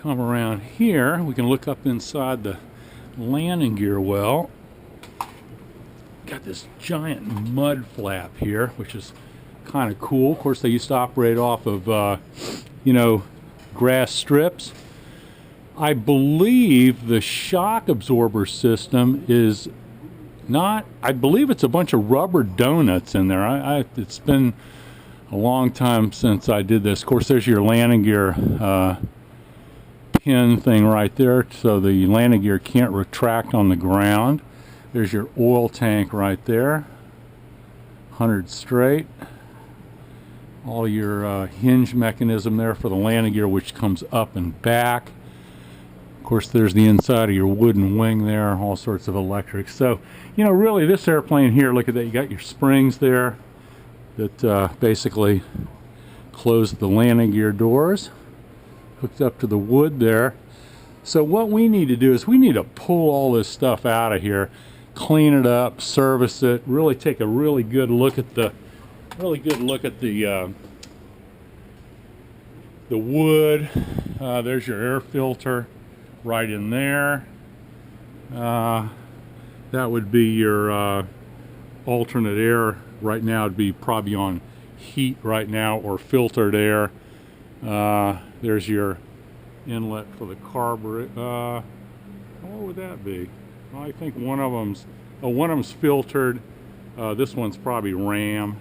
come around here, we can look up inside the landing gear well. Got this giant mud flap here, which is kind of cool. Of course, they used to operate off of, grass strips. I believe the shock absorber system is not, I believe it's a bunch of rubber donuts in there. It's been a long time since I did this. Of course, there's your landing gear pin thing right there, so the landing gear can't retract on the ground. There's your oil tank right there, 100 straight. All your hinge mechanism there for the landing gear, which comes up and back. Of course, there's the inside of your wooden wing there, all sorts of electrics. So, really this airplane here, look at that, you got your springs there that basically close the landing gear doors, hooked up to the wood there. So what we need to do is we need to pull all this stuff out of here, clean it up, service it, really take a really good look at the wood. There's your air filter right in there. That would be your alternate air. Right now it'd be probably on heat right now, or filtered air. There's your inlet for the carburetor. What would that be? Well, I think one of them's filtered. This one's probably RAM.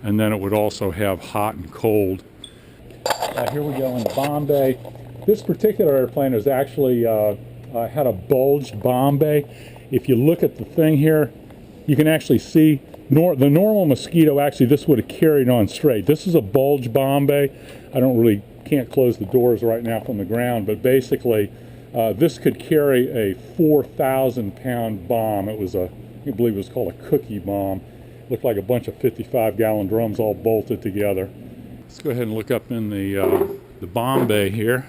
And then it would also have hot and cold. Here we go in Bomb Bay. This particular airplane was actually had a bulged bomb bay. If you look at the thing here, you can actually see the normal Mosquito. Actually, this would have carried on straight. This is a bulged bomb bay. I can't close the doors right now from the ground, but basically, this could carry a 4,000-pound bomb. I believe it was called a cookie bomb. Looked like a bunch of 55-gallon drums all bolted together. Let's go ahead and look up in the bomb bay here.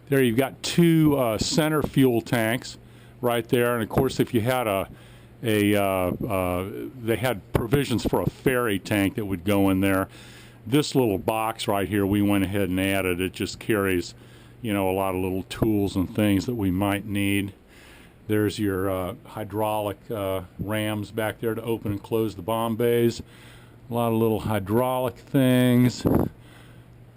There you've got two center fuel tanks right there, and of course if you had they had provisions for a ferry tank that would go in there. This little box right here we went ahead and added. It just carries, a lot of little tools and things that we might need. There's your hydraulic rams back there to open and close the bomb bays. A lot of little hydraulic things.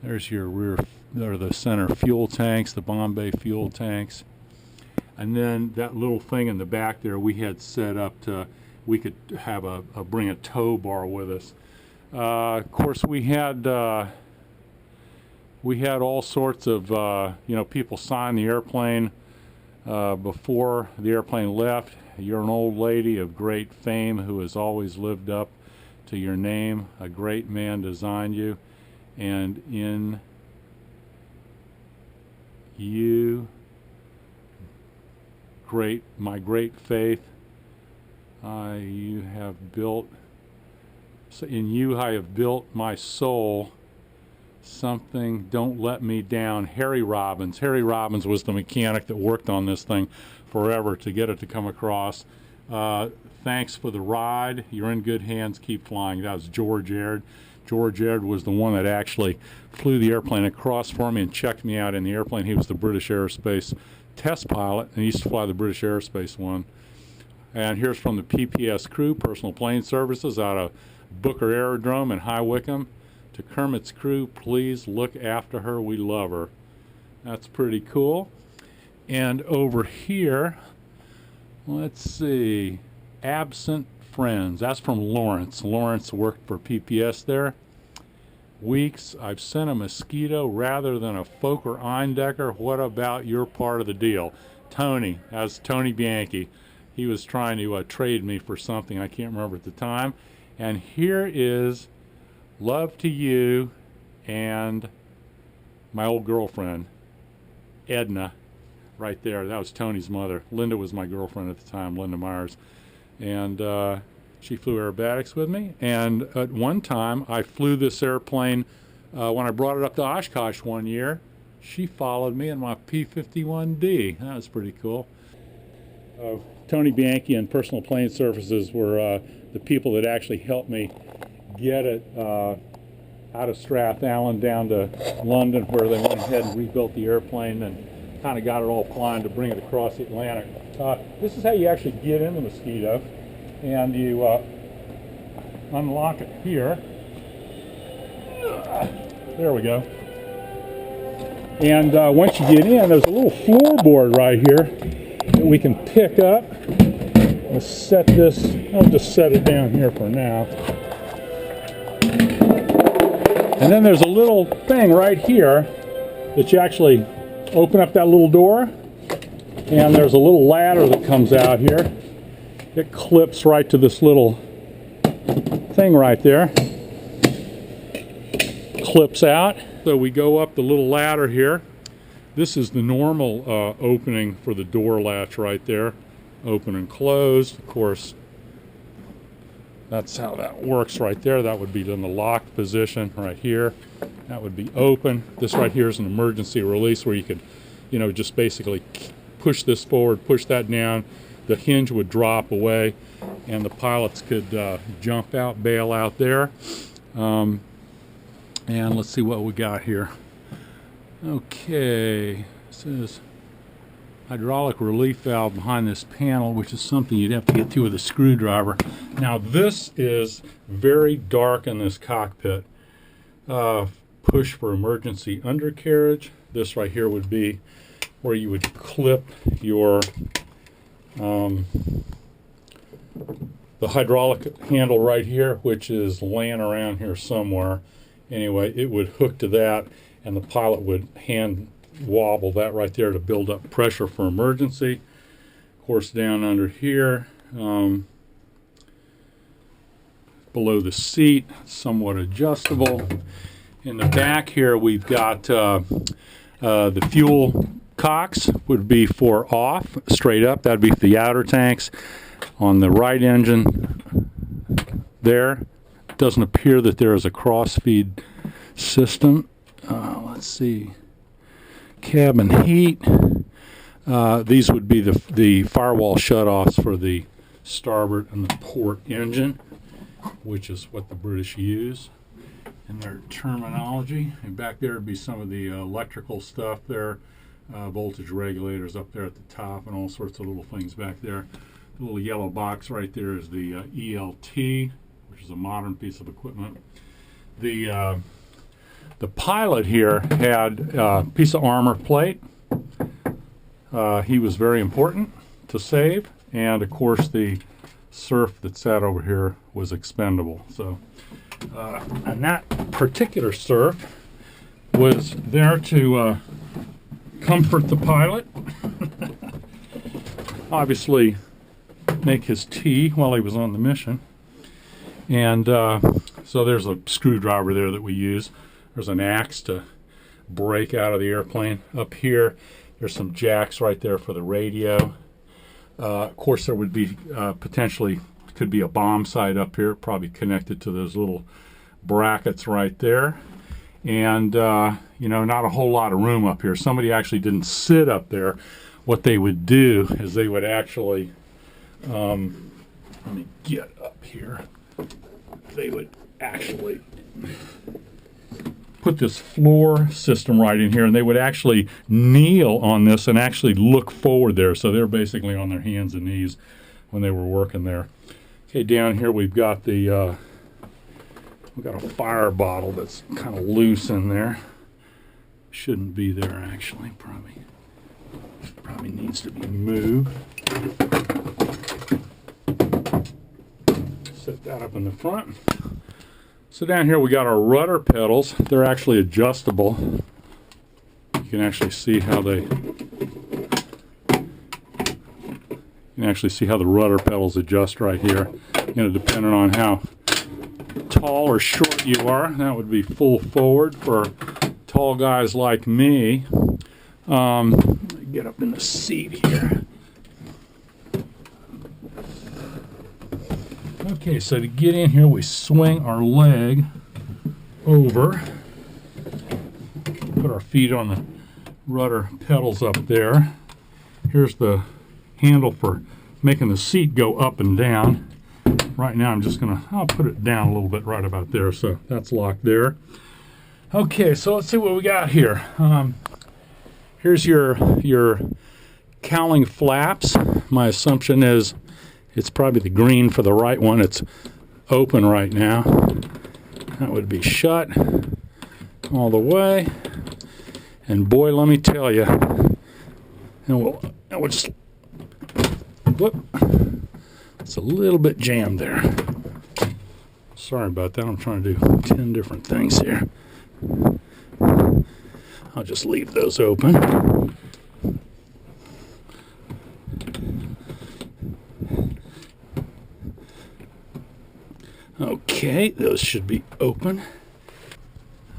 There's your the center fuel tanks, the bomb bay fuel tanks. And then that little thing in the back there we had set up we could have bring a tow bar with us. Of course, we had all sorts of people sign the airplane before the airplane left. You're an old lady of great fame who has always lived up to your name. A great man designed you, and in you, my great faith, you have built. So in you, I have built my soul. Something, don't let me down. Harry Robbins. Harry Robbins was the mechanic that worked on this thing forever to get it to come across. Thanks for the ride. You're in good hands. Keep flying. That was George Aird. George Aird was the one that actually flew the airplane across for me and checked me out in the airplane. He was the British Aerospace test pilot, and he used to fly the British Aerospace one. And here's from the PPS crew, Personal Plane Services, out of Booker Aerodrome in High Wycombe. To Kermit's crew, please look after her. We love her. That's pretty cool. And over here, let's see, absent friends. That's from Lawrence. Lawrence worked for PPS there. Weeks, I've sent a Mosquito rather than a Fokker Eindecker. What about your part of the deal? Tony, that's Tony Bianchi. He was trying to trade me for something I can't remember at the time. And here is love to you and my old girlfriend, Edna, right there. That was Tony's mother. Linda was my girlfriend at the time, Linda Myers. And she flew aerobatics with me. And at one time, I flew this airplane when I brought it up to Oshkosh one year. She followed me in my P-51D. That was pretty cool. Tony Bianchi and Personal Plane Services were the people that actually helped me get it out of Strathallan down to London, where they went ahead and rebuilt the airplane and kind of got it all planned to bring it across the Atlantic. This is how you actually get in the Mosquito, and you unlock it here. There we go. And once you get in, there's a little floorboard right here that we can pick up. Let's set this, I'll just set it down here for now. And then there's a little thing right here that you actually open up that little door, and there's a little ladder that comes out here. It clips right to this little thing right there. Clips out. So we go up the little ladder here. This is the normal opening for the door latch right there. Open and closed. Of course, that's how that works right there. That would be in the locked position right here. That would be open. This right here is an emergency release where you could, you know, just basically push this forward, push that down. The hinge would drop away, and the pilots could jump out, bail out there. And let's see what we got here. Okay, this is hydraulic relief valve behind this panel, which is something you'd have to get to with a screwdriver. Now this is very dark in this cockpit. Push for emergency undercarriage. This right here would be where you would clip your the hydraulic handle right here, which is laying around here somewhere. Anyway, it would hook to that, and the pilot would hand wobble that right there to build up pressure for emergency. Of course, down under here, below the seat, somewhat adjustable. In the back here, we've got the fuel cocks would be for off, straight up. That'd be for the outer tanks. On the right engine there, it doesn't appear that there is a cross-feed system. Let's see. Cabin heat. These would be the firewall shutoffs for the starboard and the port engine, which is what the British use in their terminology. And back there would be some of the electrical stuff there, voltage regulators up there at the top, and all sorts of little things back there. The little yellow box right there is the ELT, which is a modern piece of equipment. The pilot here had a piece of armor plate. He was very important to save, and of course the surf that sat over here was expendable. So, and that particular surf was there to comfort the pilot, obviously make his tea while he was on the mission. And so there's a screwdriver there that we use. There's an axe to break out of the airplane. Up here, there's some jacks right there for the radio. Of course, there would be potentially, could be a bomb sight up here, probably connected to those little brackets right there. And, you know, not a whole lot of room up here. Somebody actually didn't sit up there. What they would do is they would actually, let me get up here. They would actually put this floor system right in here, and they would actually kneel on this and actually look forward there. So they're basically on their hands and knees when they were working there. Okay, down here we've got the we've got a fire bottle that's kind of loose in there. Shouldn't be there actually. Probably needs to be moved. Set that up in the front. So down here we got our rudder pedals. They're actually adjustable. You can actually see how the rudder pedals adjust right here. You know, depending on how tall or short you are. That would be full forward for tall guys like me. Get up in the seat here. Okay, so to get in here, we swing our leg over, put our feet on the rudder pedals up there. Here's the handle for making the seat go up and down. right now I'm just I'll put it down a little bit right about there, so that's locked there. Okay, so let's see what we got here. Here's your cowling flaps. My assumption is it's probably the green for the right one. It's open right now. That would be shut all the way. And boy, let me tell you, and we'll just, whoop, it's a little bit jammed there. Sorry about that. I'm trying to do 10 different things here. I'll just leave those open. Okay, those should be open.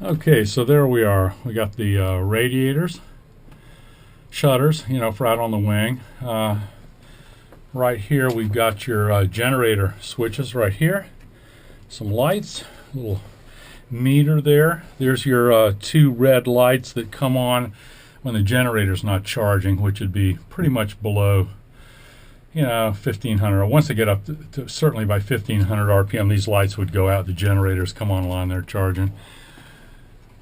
Okay, so there we are. We got the radiators, shutters, for out on the wing. Right here we've got your generator switches right here. Some lights, little meter there. There's your 2 red lights that come on when the generator's not charging, which would be pretty much below 1500. Once they get up to certainly by 1500 RPM, these lights would go out. The generators come online, they're charging.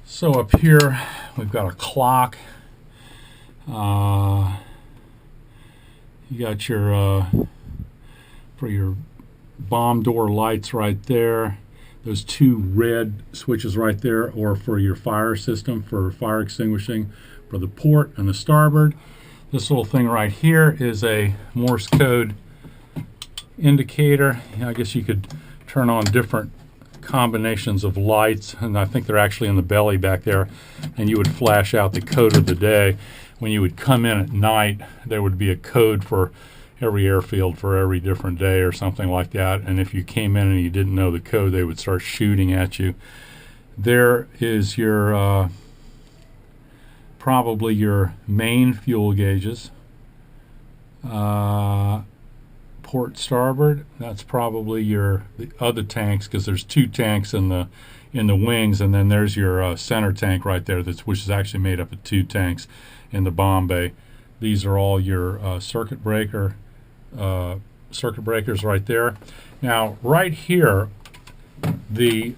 So up here we've got a clock. You got your for your bomb door lights right there. Those 2 red switches right there, or for your fire system, for fire extinguishing, for the port and the starboard. This little thing right here is a Morse code indicator. I guess you could turn on different combinations of lights, and I think they're actually in the belly back there, and you would flash out the code of the day. When you would come in at night, there would be a code for every airfield for every different day or something like that, and if you came in and you didn't know the code, they would start shooting at you. There is your probably your main fuel gauges. Port starboard, that's probably the other tanks, because there's 2 tanks in the wings, and then there's your center tank right there, which is actually made up of 2 tanks in the bomb bay. These are all your circuit breakers right there. Now right here, the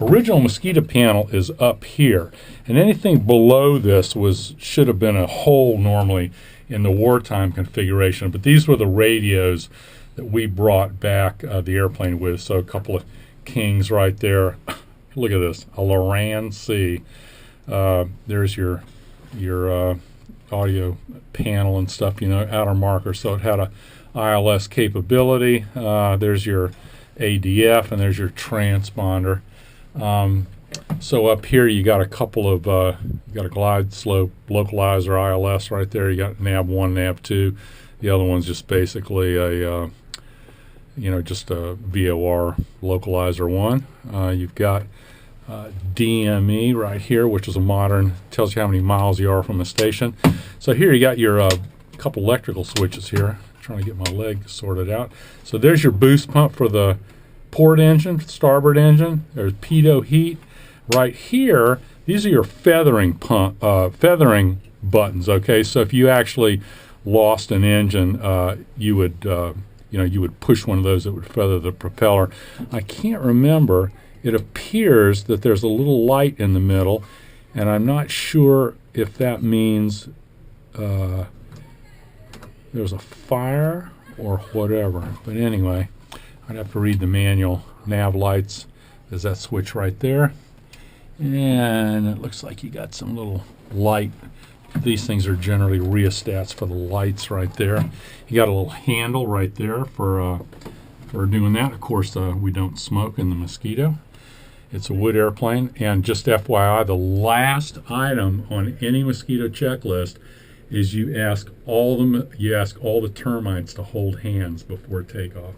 original mosquito panel is up here, and anything below this should have been a hole normally in the wartime configuration, but these were the radios that we brought back the airplane with. So a couple of Kings right there. Look at this, a Loran C. There's your audio panel and stuff, outer marker. So it had a ILS capability. There's your ADF, and there's your transponder. So up here you got a couple of you got a glide slope localizer ILS right there. You got nav 1, nav 2. The other one's just basically a just a VOR localizer 1. You've got DME right here, which is a modern, tells you how many miles you are from the station. So here you got your couple electrical switches here. Trying to get my leg sorted out. So there's your boost pump for the port engine, starboard engine. There's pitot heat. Right here, these are your feathering buttons. Okay, so if you actually lost an engine, you would push one of those that would feather the propeller. I can't remember. It appears that there's a little light in the middle, and I'm not sure if that means there's a fire or whatever. But anyway, I'd have to read the manual. Nav lights, there's that switch right there. And it looks like you got some little light. These things are generally rheostats for the lights right there. You got a little handle right there for doing that. Of course, we don't smoke in the Mosquito. It's a wood airplane. And just FYI, the last item on any Mosquito checklist is you ask all the termites to hold hands before takeoff.